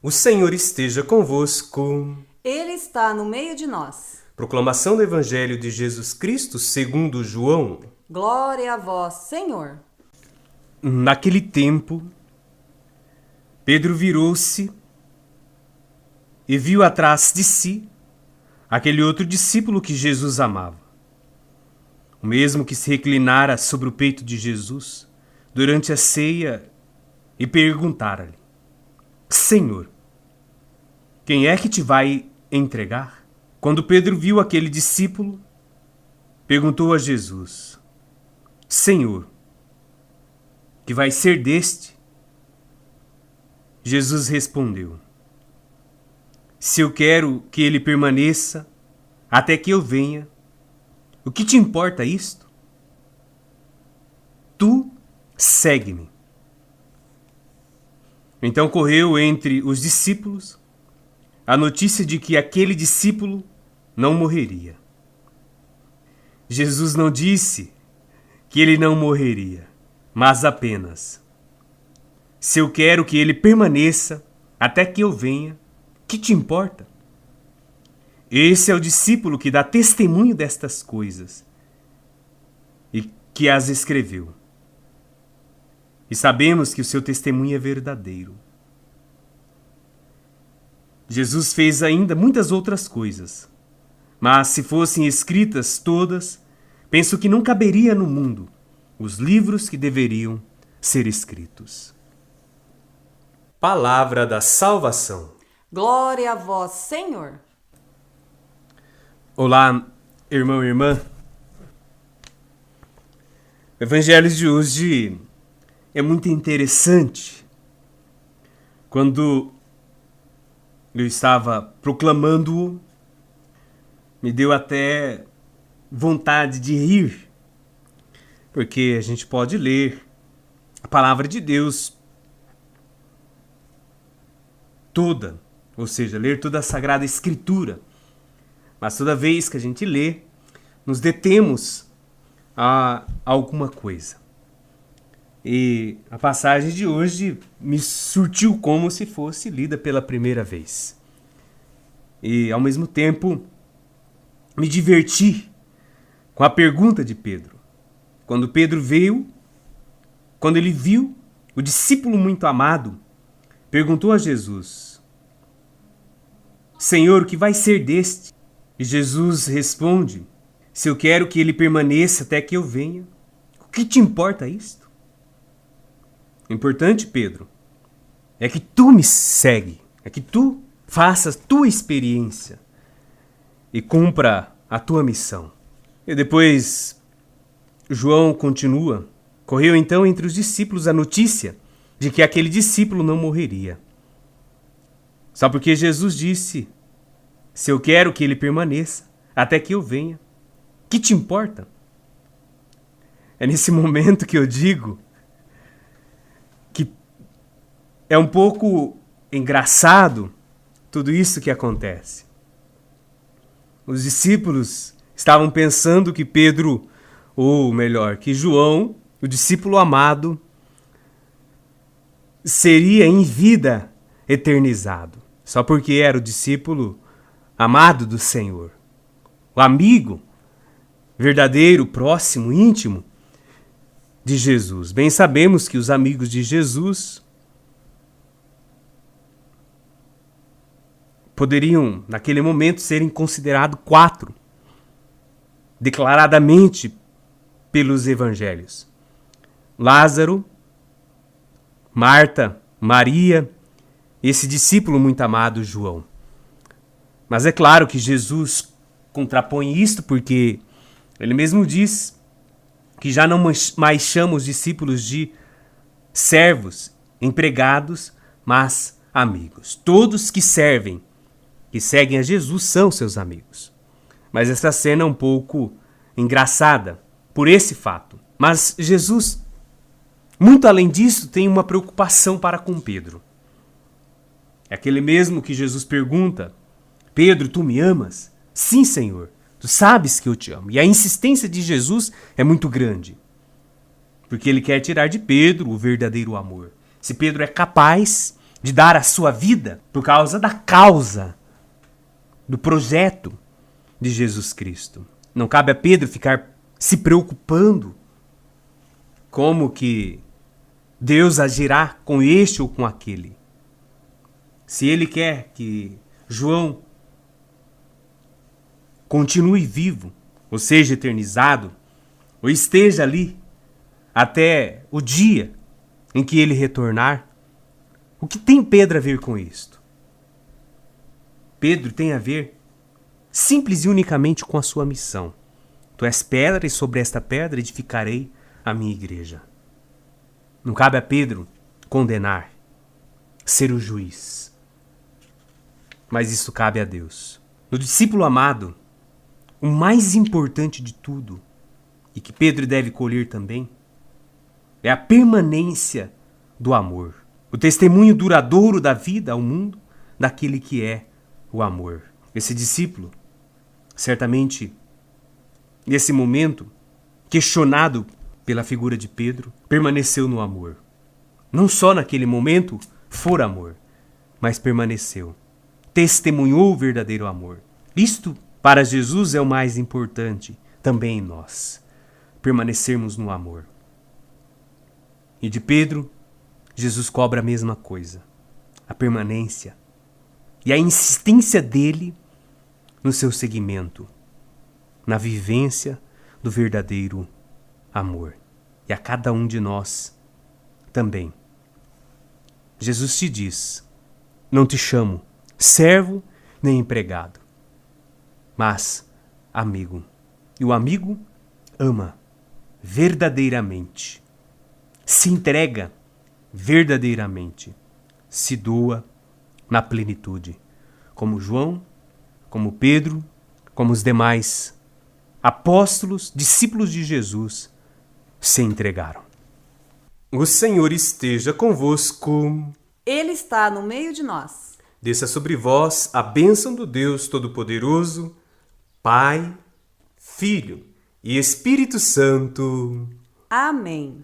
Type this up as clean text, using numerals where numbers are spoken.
O Senhor esteja convosco. Ele está no meio de nós. Proclamação do Evangelho de Jesus Cristo segundo João. Glória a vós, Senhor. Naquele tempo, Pedro virou-se e viu atrás de si aquele outro discípulo que Jesus amava. O mesmo que se reclinara sobre o peito de Jesus durante a ceia e perguntara-lhe: Senhor, quem é que te vai entregar? Quando Pedro viu aquele discípulo, perguntou a Jesus: Senhor, que vai ser deste? Jesus respondeu: Se eu quero que ele permaneça até que eu venha, o que te importa isto? Tu segue-me. Então correu entre os discípulos a notícia de que aquele discípulo não morreria. Jesus não disse que ele não morreria, mas apenas: se eu quero que ele permaneça até que eu venha, que te importa? Esse é o discípulo que dá testemunho destas coisas e que as escreveu. E sabemos que o seu testemunho é verdadeiro. Jesus fez ainda muitas outras coisas, mas se fossem escritas todas, penso que não caberia no mundo os livros que deveriam ser escritos. Palavra da salvação. Glória a vós, Senhor. Olá, irmão e irmã. O Evangelho de hoje é muito interessante. Quando eu estava proclamando-o, me deu até vontade de rir, porque a gente pode ler a palavra de Deus toda, ou seja, ler toda a Sagrada Escritura, mas toda vez que a gente lê, nos detemos a alguma coisa. E a passagem de hoje me surtiu como se fosse lida pela primeira vez. E, ao mesmo tempo, me diverti com a pergunta de Pedro. Quando ele viu o discípulo muito amado, perguntou a Jesus: Senhor, o que vai ser deste? E Jesus responde: se eu quero que ele permaneça até que eu venha, o que te importa isto? O importante, Pedro, é que tu me segue, é que tu faças tua experiência e cumpra a tua missão. E depois, João continua: correu então entre os discípulos a notícia de que aquele discípulo não morreria. Só porque Jesus disse: se eu quero que ele permaneça até que eu venha, que te importa? É nesse momento que eu digo que é um pouco engraçado tudo isso que acontece. Os discípulos estavam pensando que Pedro, ou melhor, que João, o discípulo amado, seria em vida eternizado, só porque era o discípulo amado do Senhor, o amigo verdadeiro, próximo, íntimo de Jesus. Bem sabemos que os amigos de Jesus poderiam, naquele momento, serem considerados 4, declaradamente pelos evangelhos: Lázaro, Marta, Maria, esse discípulo muito amado, João. Mas é claro que Jesus contrapõe isto porque ele mesmo diz que já não mais chama os discípulos de servos, empregados, mas amigos. Todos que servem, que seguem a Jesus, são seus amigos. Mas essa cena é um pouco engraçada por esse fato. Mas Jesus, muito além disso, tem uma preocupação para com Pedro. É aquele mesmo que Jesus pergunta: Pedro, tu me amas? Sim, Senhor, tu sabes que eu te amo. E a insistência de Jesus é muito grande, porque ele quer tirar de Pedro o verdadeiro amor. Se Pedro é capaz de dar a sua vida por causa da causa, do projeto de Jesus Cristo. Não cabe a Pedro ficar se preocupando como que Deus agirá com este ou com aquele. Se ele quer que João continue vivo, ou seja, eternizado, ou esteja ali até o dia em que ele retornar, o que tem Pedro a ver com isto? Pedro tem a ver simples e unicamente com a sua missão. Tu és pedra e sobre esta pedra edificarei a minha igreja. Não cabe a Pedro condenar, ser o juiz. Mas isso cabe a Deus. No discípulo amado, o mais importante de tudo, e que Pedro deve colher também, é a permanência do amor. O testemunho duradouro da vida ao mundo daquele que é o amor. Esse discípulo, certamente, nesse momento, questionado pela figura de Pedro, permaneceu no amor. Não só naquele momento for amor, mas permaneceu. Testemunhou o verdadeiro amor. Isto, para Jesus, é o mais importante, também em nós. Permanecermos no amor. E de Pedro, Jesus cobra a mesma coisa. A permanência e a insistência dele no seu seguimento, na vivência do verdadeiro amor. E a cada um de nós também. Jesus te diz: não te chamo servo nem empregado, mas amigo. E o amigo ama verdadeiramente, se entrega verdadeiramente, se doa na plenitude, como João, como Pedro, como os demais apóstolos, discípulos de Jesus, se entregaram. O Senhor esteja convosco. Ele está no meio de nós. Desça sobre vós a bênção do Deus Todo-Poderoso, Pai, Filho e Espírito Santo. Amém.